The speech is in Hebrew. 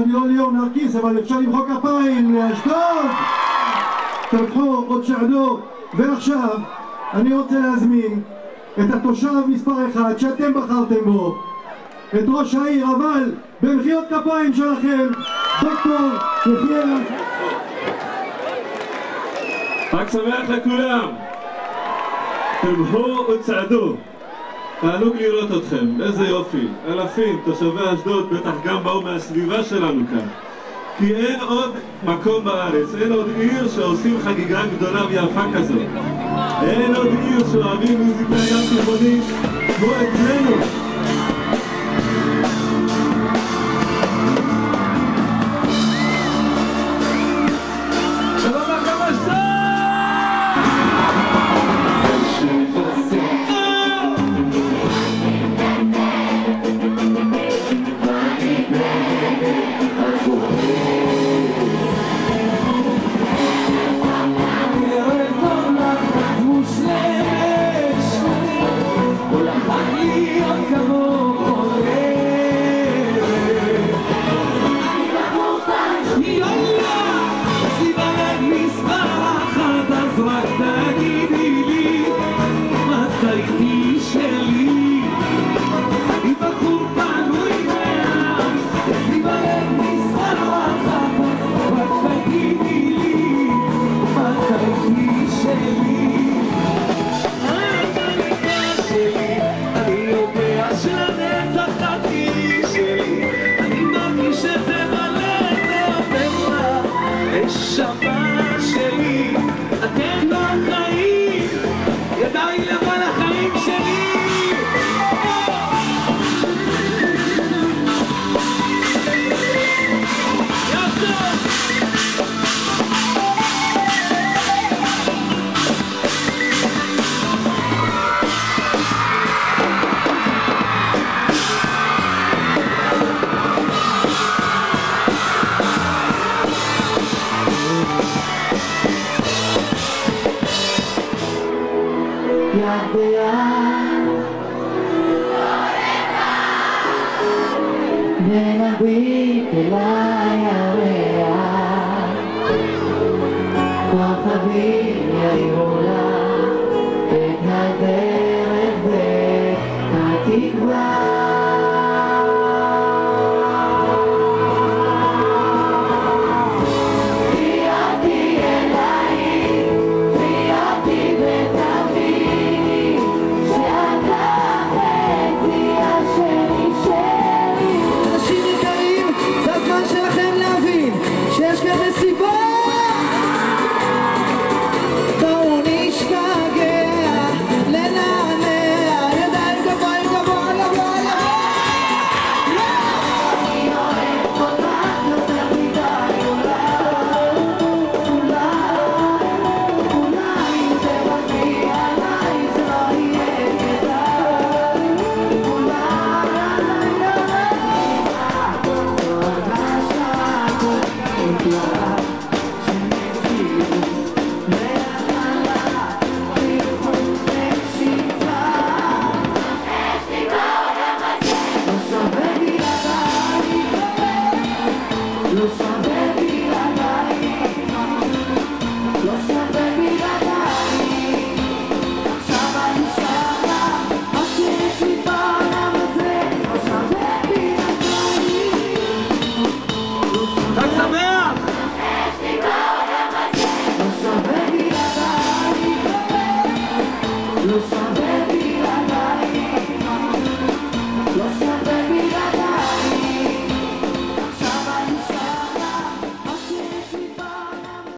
אני לא ליאור נרקיס, אבל אפשר למחוא כפיים לאשדוד. תמחו, עוד שעדו. ועכשיו אני רוצה להזמין את התושב מספר 1 שאתם בחרתם בו, את ראש העיר, אבל במחיאות כפיים שלכם, דוקטור יחיאל. חג שמח לכולם. תמחו וצעדו. תענוג לראות אתכם, איזה יופי. אלפים, תושבי אשדוד בטח גם באו מהסביבה שלנו כאן, כי אין עוד מקום בארץ, אין עוד עיר שעושים חגיגה גדולה ויפה כזאת. אין עוד עיר שאוהבים מוזיקה ים תיכונית כמו אצלנו. שלום לכם אשדוד! יד ביד ונביט אל הירח, כוכבים יאירו לך את הדרך והתקווה. Lo sabe,